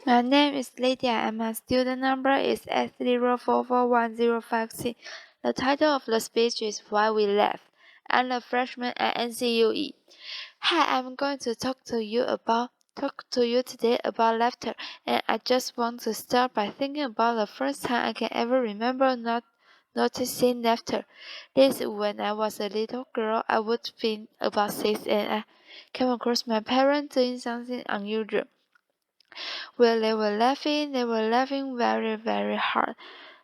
My name is Lydia and my student number is S044105C. The title of the speech is Why We Laugh. I'm a freshman at NCUE. Hi, I'm going to talk to you today about laughter, and I just want to start by thinking about the first time I can ever remember not noticing laughter. This when I was a little girl. I would be about 6 and I came across my parents doing something unusual. While they were laughing very, very hard.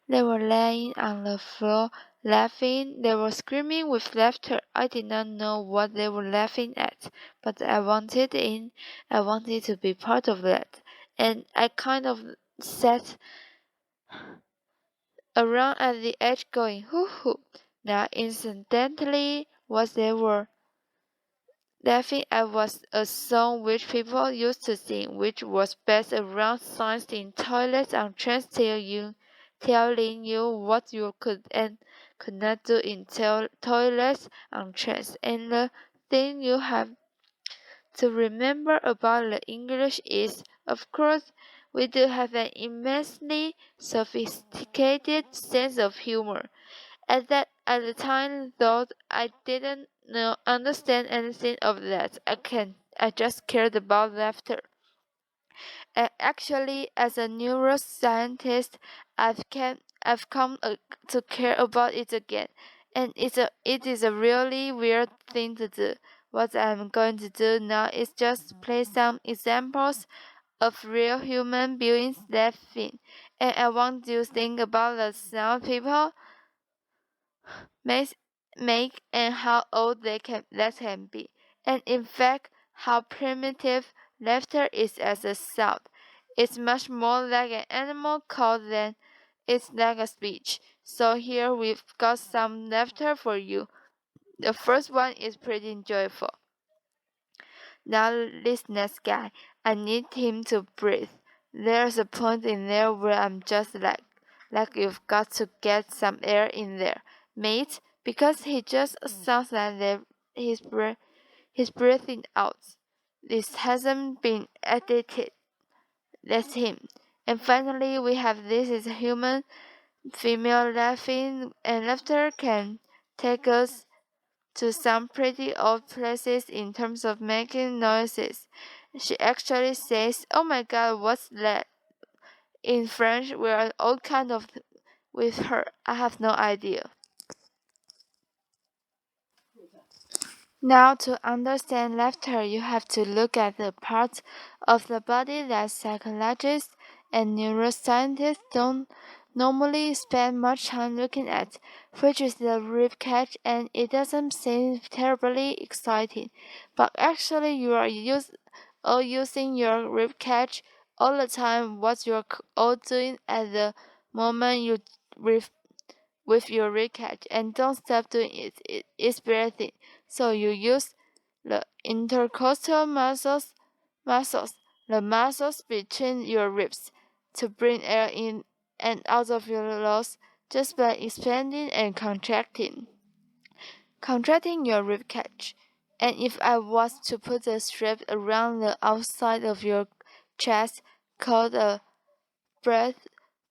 They were laying on the floor laughing. They were screaming with laughter. I did not know what they were laughing at, but I wanted to be part of that. And I kind of sat around at the edge going, hoo hoo. Now, incidentally, what they were laughing at was a song which people used to sing, which was based around signs in toilets and trains telling you what you could and could not do in toilets and trains. And the thing you have to remember about the English is, of course, we do have an immensely sophisticated sense of humor. At the time though I didn't understand anything of that. I just cared about laughter. And actually as a neuroscientist I've come to care about it again. And it is a really weird thing to do. What I'm going to do now is just play some examples of real human beings laughing. And I want you to think about the sound people make, make and how old that can be, and in fact how primitive laughter is as a sound. It's much more like an animal call than it's like a speech. So here we've got some laughter for you. The first one is pretty joyful. Now this next guy, I need him to breathe. There's a point in there where I'm just like you've got to get some air in there, mate, because he just sounds like he's breathing out. This hasn't been edited. That's him. And finally, we have this is human female laughing, and laughter can take us to some pretty odd places in terms of making noises. She actually says, "Oh my God, what's that?" In French, we are all kind of with her. I have no idea. Now, to understand laughter, you have to look at the parts of the body that psychologists and neuroscientists don't normally spend much time looking at, which is the rib cage, and it doesn't seem terribly exciting. But actually, you are all using your rib cage all the time. What you're all doing at the moment you with your racket and don't stop doing it. It's breathing. So you use the intercostal muscles, the muscles between your ribs, to bring air in and out of your lungs just by expanding and contracting your rib cage. And if I was to put a strap around the outside of your chest called a breath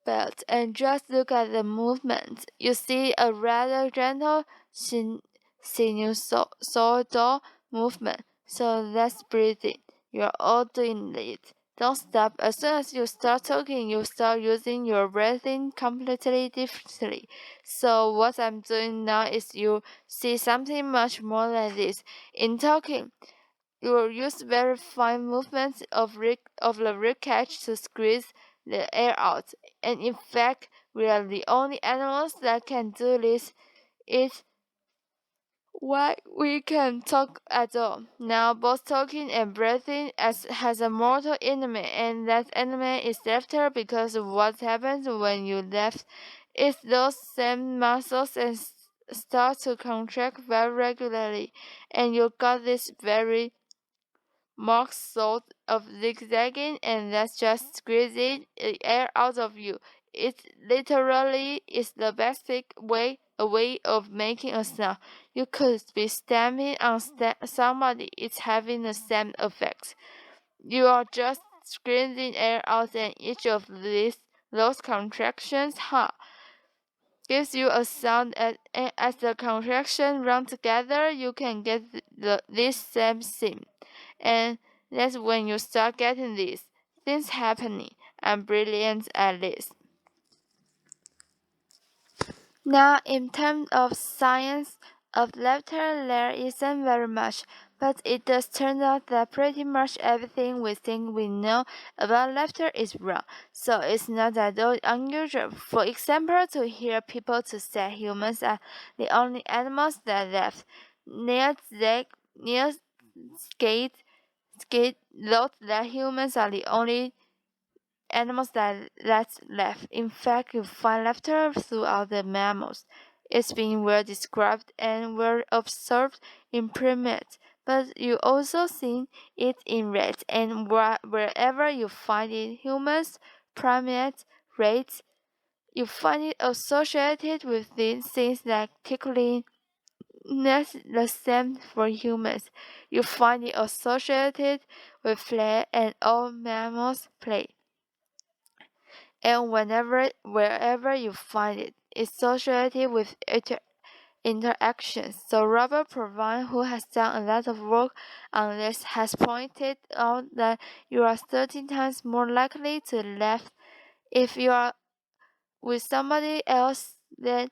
belt and just look at the movement. You see a rather gentle sinusoidal movement. So that's breathing. You're all doing it. Don't stop. As soon as you start talking, you start using your breathing completely differently. So what I'm doing now is you see something much more like this. In talking, you will use very fine movements of the rib cage to squeeze the air out. And in fact, we are the only animals that can do this. It's why we can talk at all. Now, both talking and breathing has a mortal enemy, and that enemy is laughter, because what happens when you laugh is those same muscles and start to contract very regularly, and you got this very marked sort of zigzagging, and that's just squeezing the air out of you. It literally is the basic way a way of making a sound. You could be stamping on somebody, it's having the same effect. You are just squeezing air out, and each of those contractions gives you a sound, and as the contractions run together, you can get this same thing. And that's when you start getting these things happening. I'm brilliant at this. Now, in terms of science of laughter, there isn't very much, but it does turn out that pretty much everything we think we know about laughter is wrong. So it's not at all unusual, for example, to hear people to say humans are the only animals that laugh. Neil Skate thought that humans are the only animals that laugh. In fact, you find laughter throughout the mammals. It's been well described and well observed in primates, but you also see it in rats, and wherever you find it, humans, primates, rats, you find it associated with these things like tickling. That's the same for humans. You find it associated with play, and all mammals play. And wherever you find it, it's associated with interactions. So Robert Provine, who has done a lot of work on this, has pointed out that you are 13 times more likely to laugh if you are with somebody else than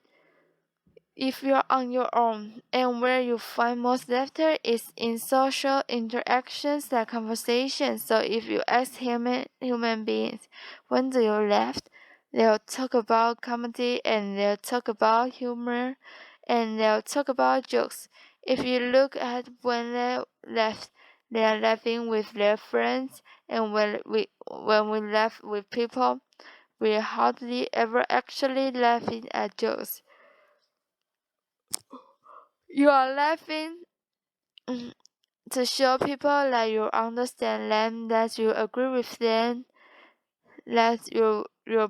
if you're on your own. And where you find most laughter is in social interactions like conversations. So if you ask human beings, when do you laugh? They'll talk about comedy, and they'll talk about humor, and they'll talk about jokes. If you look at when they laugh, they are laughing with their friends, and when we laugh with people, we're hardly ever actually laughing at jokes. You are laughing to show people that you understand them, that you agree with them, that you're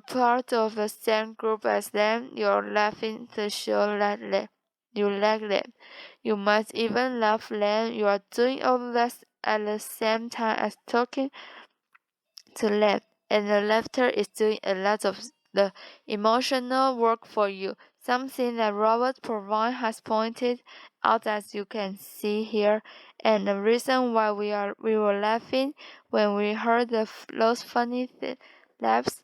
part of the same group as them. You're laughing to show that you like them. You might even laugh when you are doing all this at the same time as talking to them, and the laughter is doing a lot of the emotional work for you, something that Robert Provine has pointed out, as you can see here, and the reason why we were laughing when we heard those funny laughs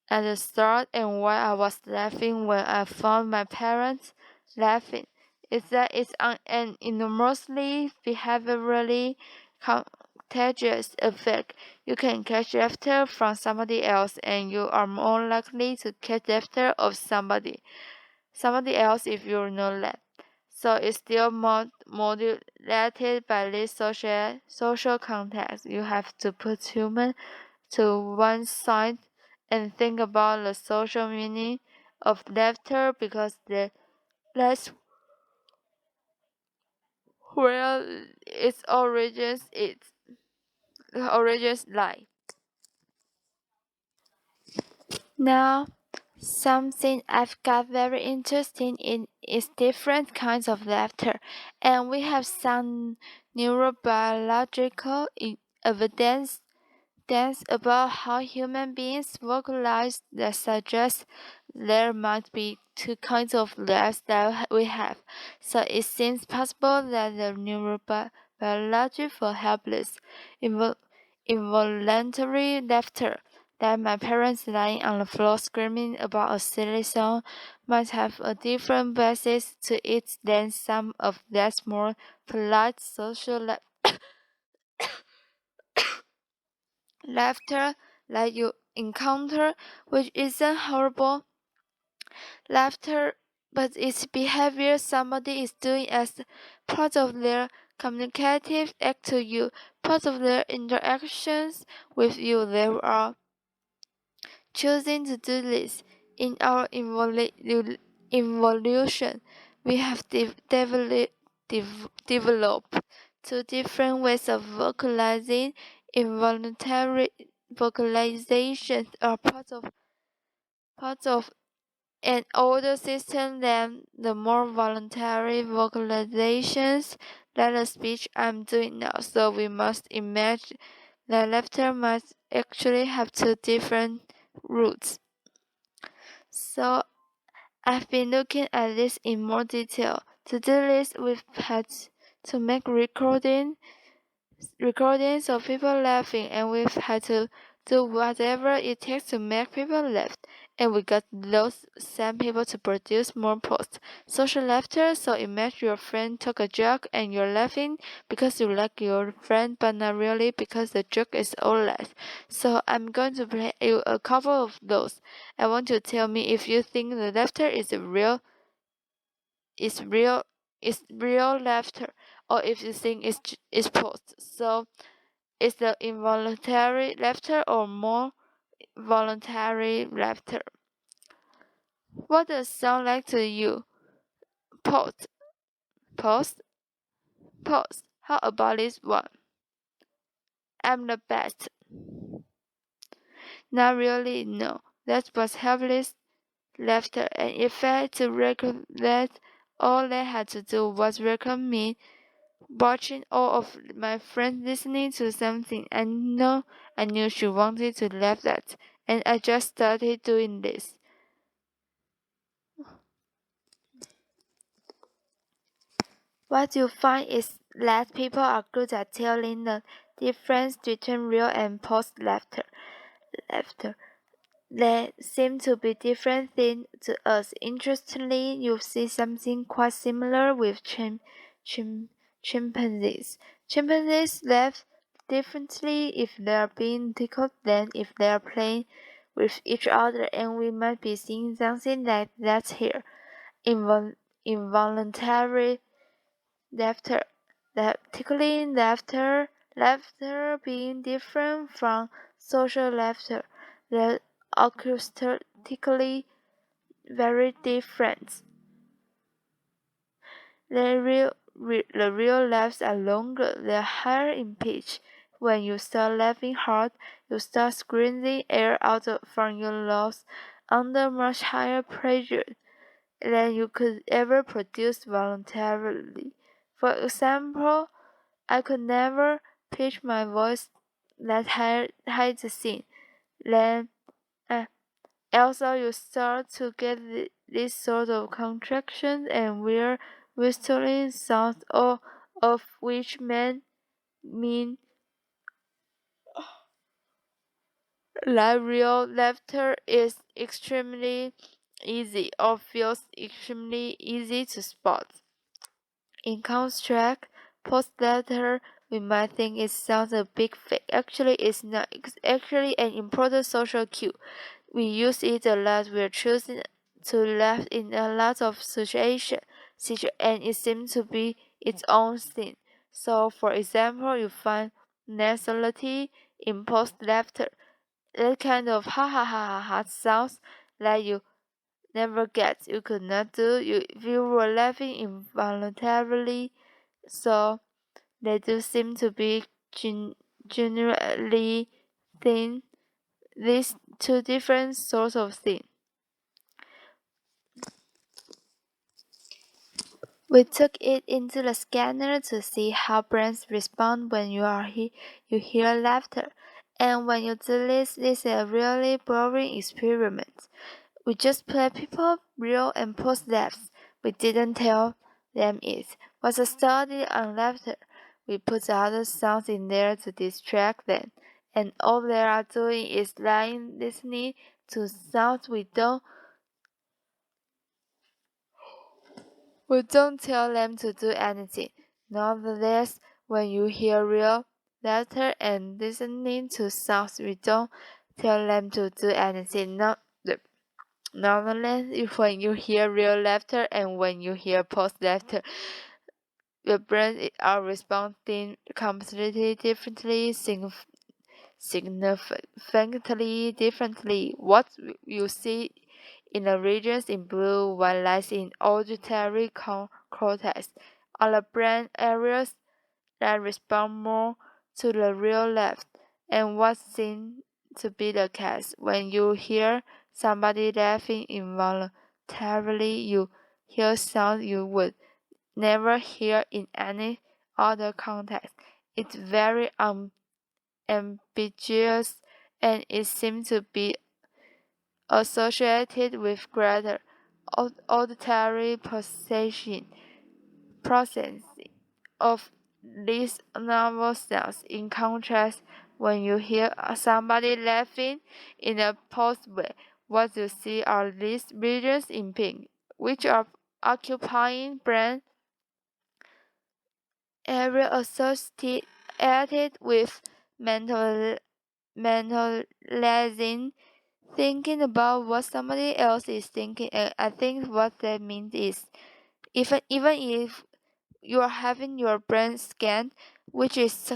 at the start, and why I was laughing when I found my parents laughing, is that it's an enormously behaviorally contagious effect. You can catch laughter from somebody else, and you are more likely to catch laughter of somebody else if you know that. So it's still modulated by this social context. You have to put human to one side and think about the social meaning of laughter, because that's where its origins lie. Now, something I've got very interested in is different kinds of laughter, and we have some neurobiological evidence about how human beings vocalize that suggests there might be two kinds of laughs that we have. So it seems possible that the neurobiology for helpless, involuntary laughter, that my parents lying on the floor screaming about a silly song, might have a different basis to it than some of that more polite social laughter that you encounter, which isn't horrible laughter, but it's behavior somebody is doing as part of their communicative act to you, part of their interactions with you. They are choosing to do this. In our evolution, we have developed two different ways of vocalizing. Involuntary vocalizations are part of an older system than the more voluntary vocalizations, like the speech I'm doing now. So we must imagine that laughter might actually have two different roots. So I've been looking at this in more detail. To do this, we've had to make recordings of people laughing, and we've had to do whatever it takes to make people laugh. And we got those same people to produce more posts. Social laughter, so imagine your friend talk a joke and you're laughing because you like your friend, but not really because the joke is all lies. So I'm going to play you a couple of those. I want you to tell me if you think the laughter is real laughter, or if you think it's post. So is the involuntary laughter or more voluntary laughter? What does sound like to you? Post, post, post. How about this one? I'm the best. Not really, no. That was helpless laughter, and in fact, to record that, all they had to do was record me watching all of my friends listening to something I knew she wanted to laugh at, and I just started doing this. What you find is that people are good at telling the difference between real and post laughter. They seem to be different things to us. Interestingly, you see something quite similar with chimpanzees. Chimpanzees laugh differently if they are being tickled than if they are playing with each other, and we might be seeing something like that here. Involuntary laughter, tickling laughter being different from social laughter, the acoustically very different. The real laughs are longer, they're higher in pitch. When you start laughing hard, you start squeezing air out from your lungs under much higher pressure than you could ever produce voluntarily. For example, I could never pitch my voice that high to sing. Then, also you start to get this sort of contraction and weird whistling sounds, all of which mean that real laughter is extremely easy or feels extremely easy to spot. In contrast, post-laughter we might think it sounds a bit fake. Actually, it's not. It's actually an important social cue. We use it a lot. We're choosing to laugh in a lot of situations, and it seems to be its own thing. So, for example, you find nasality in post-laughter. That kind of ha ha ha ha ha sounds that you never get. You could not do if you were laughing involuntarily. So they do seem to be generally thin. These two different sorts of things. We took it into the scanner to see how brains respond when you hear laughter. And when you do this is a really boring experiment. We just play people real and post laughs. We didn't tell them it was a study on laughter. We put other sounds in there to distract them, and all they are doing is lying listening to sounds we don't tell them to do anything. Nonetheless, when you hear real laughter and listening to sounds, we don't tell them to do anything. Nonetheless, when you hear real laughter and when you hear post laughter, your brain are responding completely differently, significantly differently. What you see in the regions in blue, what lies in auditory cortex, are the brain areas that respond more to the real laugh, and what seems to be the case when you hear somebody laughing involuntarily, you hear sounds you would never hear in any other context. It's very ambiguous, and it seemed to be associated with greater auditory processing of these novel sounds. In contrast, when you hear somebody laughing in a positive way, what you see are these regions in pink, which are occupying brain area associated with mentalizing, thinking about what somebody else is thinking. And I think what that means is even if you are having your brain scanned, which is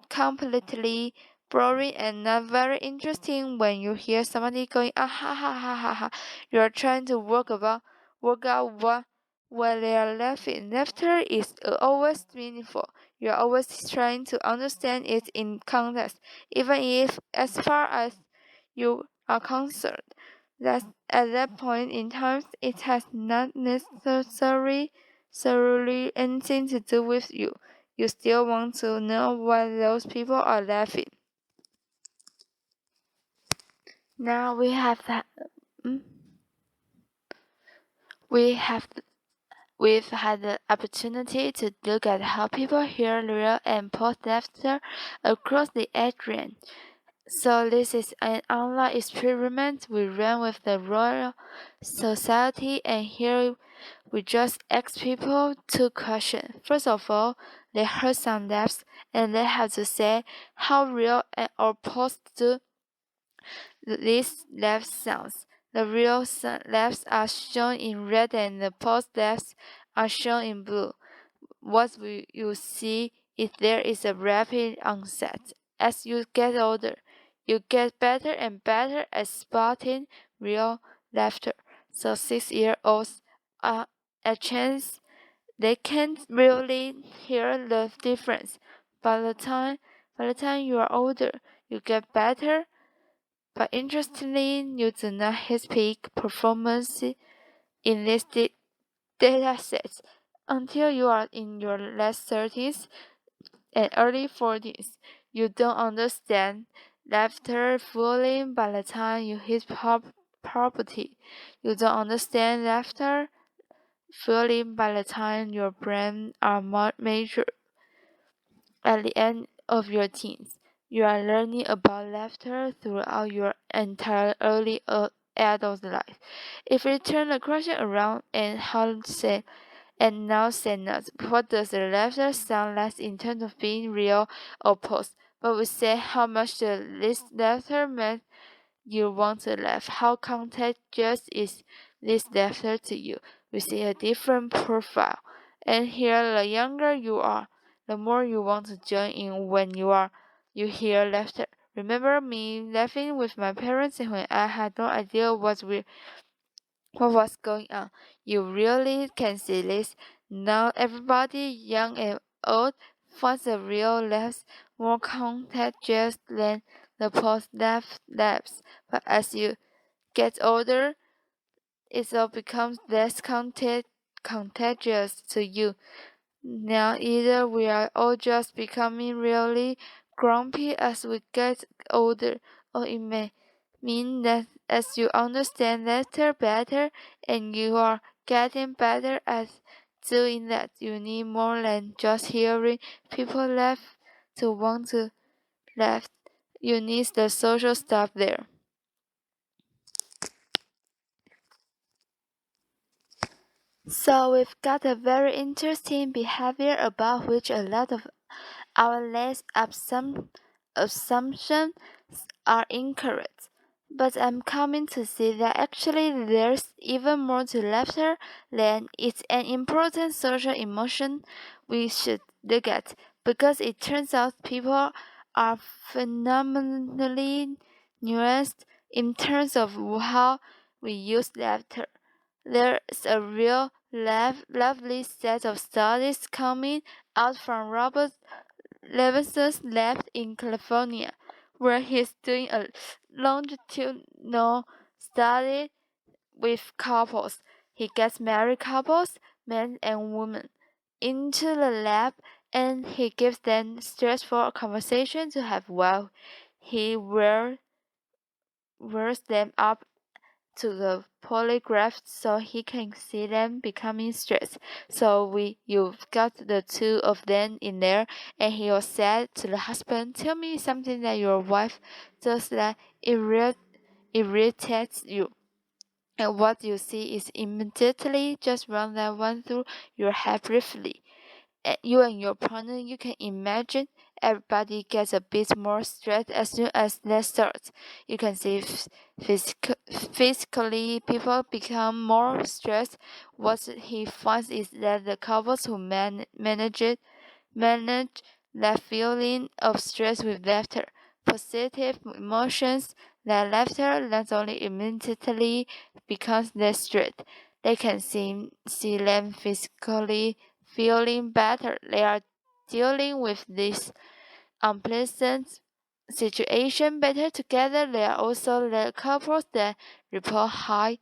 completely boring and not very interesting. When you hear somebody going ah ha ha ha ha ha, you are trying to work out why they are laughing. Laughter is always meaningful. You are always trying to understand it in context, even if as far as you are concerned. That at that point in time, it has not necessarily anything to do with you. You still want to know why those people are laughing. Now we have we've had the opportunity to look at how people hear real and post laughter across the age range. So this is an online experiment we ran with the Royal Society, and here we just ask people two questions. First of all, they heard some laughs and they have to say how real or post do these laughs sounds. The real laughs are shown in red and the post laughs are shown in blue. What you see is there is a rapid onset. As you get older, you get better and better at spotting real laughter. So 6-year-olds are a chance they can't really hear the difference. By the time you are older, you get better. But interestingly, you do not hit peak performance in this data sets until you are in your late 30s and early 40s. You don't understand laughter fully by the time you hit puberty. You don't understand laughter fully by the time your brain are more mature. At the end of your teens, you are learning about laughter throughout your entire early adult life. If we turn the question around and now say not, what does the laughter sound like in terms of being real or posed? But we say how much this laughter makes you want to laugh. How contagious is this laughter to you? We see a different profile. And here, the younger you are, the more you want to join in when you hear laughter. Remember me laughing with my parents when I had no idea what was going on. You really can see this. Now everybody, young and old, finds the real laughs more contagious than the post laughs. But as you get older, it all becomes less contagious to you. Now either we are all just becoming really grumpy as we get older, or it may mean that as you understand laughter better and you are getting better at doing that, you need more than just hearing people laugh to want to laugh. You need the social stuff there. So we've got a very interesting behavior about which a lot of our last assumptions are incorrect. But I'm coming to see that actually there's even more to laughter than it's an important social emotion we should look at, because it turns out people are phenomenally nuanced in terms of how we use laughter. There's a real lovely set of studies coming out from Robert Levinson's lab in California, where he's doing a longitudinal study with couples. He gets married couples, men and women, into the lab and he gives them stressful conversation to have while he wears them up to the polygraph so he can see them becoming stressed. So you've got the two of them in there, and he was said to the husband, "Tell me something that your wife does that irritates you." And what you see is immediately just run that one through your head briefly. You and your partner, you can imagine everybody gets a bit more stressed as soon as that starts. You can see physically people become more stressed. What he finds is that the couples who manage that feeling of stress with laughter, positive emotions, that laughter not only immediately becomes less stress, they can see them physically feeling better. They are dealing with this unpleasant situation better together. They are also the couples that report high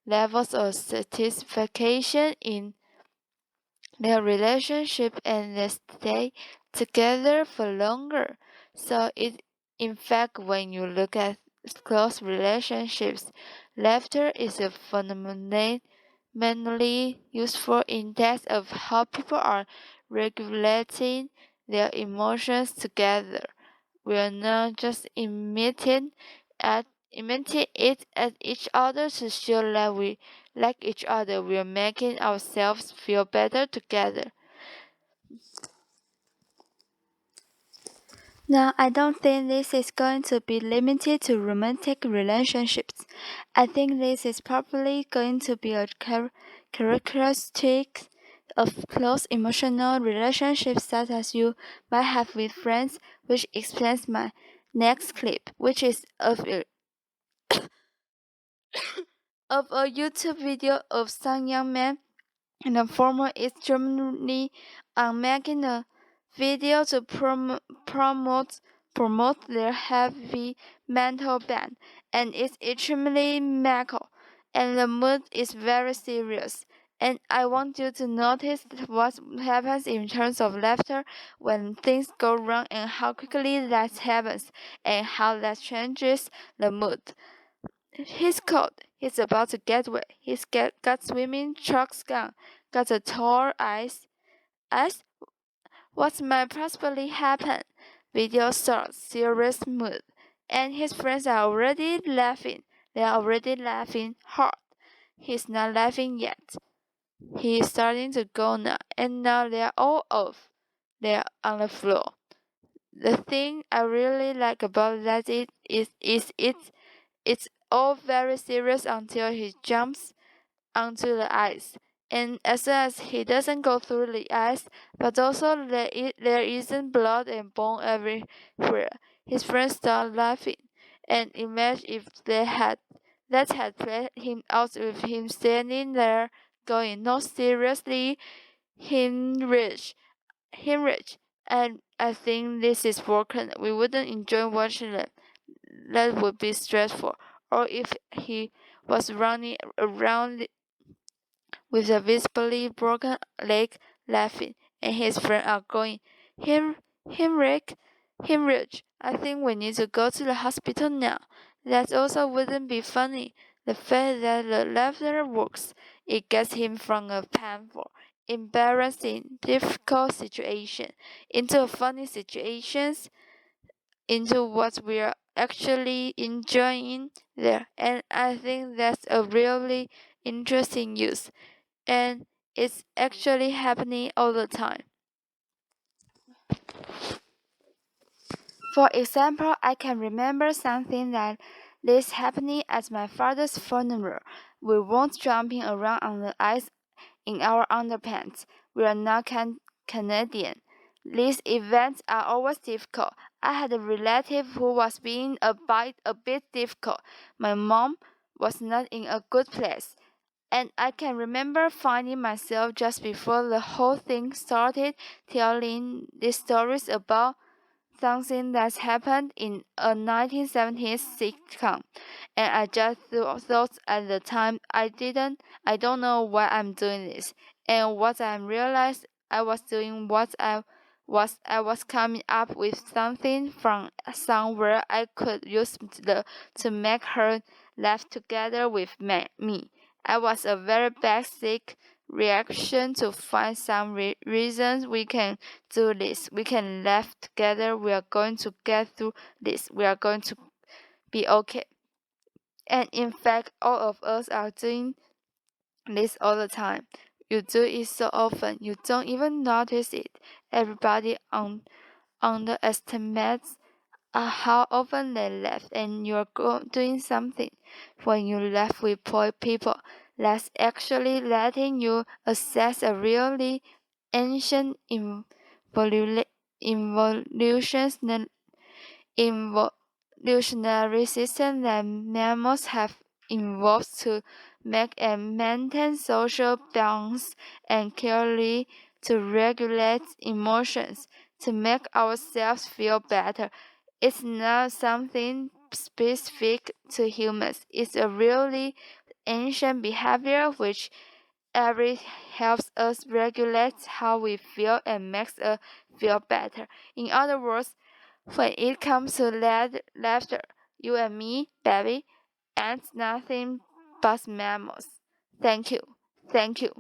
levels of satisfaction in their relationship and they stay together for longer. So in fact, when you look at close relationships, laughter is a phenomenally useful index of how people are regulating their emotions together. We are not just imitating it at each other to show that we like each other. We are making ourselves feel better together. Now, I don't think this is going to be limited to romantic relationships. I think this is probably going to be a characteristic of close emotional relationships such as you might have with friends, which explains my next clip, which is of a YouTube video of some young man in a former East Germany on making a video to promote their heavy metal band, and it's extremely metal, and the mood is very serious. And I want you to notice what happens in terms of laughter when things go wrong and how quickly that happens and how that changes the mood. He's cold. He's about to get wet. Got swimming trunks gone. Got a tall ice. What might possibly happen? Video starts serious mood, and his friends are already laughing. They are already laughing hard. He's not laughing yet. He is starting to go now, and now they are all off. They are on the floor. The thing I really like about that it's all very serious until he jumps onto the ice. And as soon as he doesn't go through the ice, but also there isn't blood and bone everywhere, his friends start laughing. And imagine if that had played him out with him standing there going, "No, seriously, Heinrich, Heinrich." And I think this is broken. We wouldn't enjoy watching it. That would be stressful. Or if he was running around with a visibly broken leg laughing, and his friends are going, Heinrich, Heinrich, I think we need to go to the hospital now. That also wouldn't be funny. The fact that the laughter works, it gets him from a painful, embarrassing, difficult situation into a funny situations, into what we are actually enjoying there. And I think that's a really interesting use. And it's actually happening all the time. For example, I can remember something that this happening at my father's funeral. We weren't jumping around on the ice in our underpants. We are not Canadian. These events are always difficult. I had a relative who was being a bit difficult. My mom was not in a good place. And I can remember finding myself just before the whole thing started telling these stories about something that happened in a 1970s sitcom. And I just thought at the time I don't know why I'm doing this. And what I realized I was doing what I I was coming up with something from somewhere I could use to make her laugh together with me. I was a very basic reaction to find some reasons we can do this. We can laugh together. We are going to get through this. We are going to be okay. And in fact, all of us are doing this all the time. You do it so often, you don't even notice it. Everybody underestimates how often they laugh, and you're doing something. When you laugh with people, that's actually letting you access a really ancient evolution evolutionary system that mammals have evolved to make and maintain social bonds and carefully to regulate emotions to make ourselves feel better. It's not something specific to humans. It's a really ancient behavior which every helps us regulate how we feel and makes us feel better. In other words, when it comes to laughter, you and me, baby, ain't nothing but mammals. Thank you. Thank you.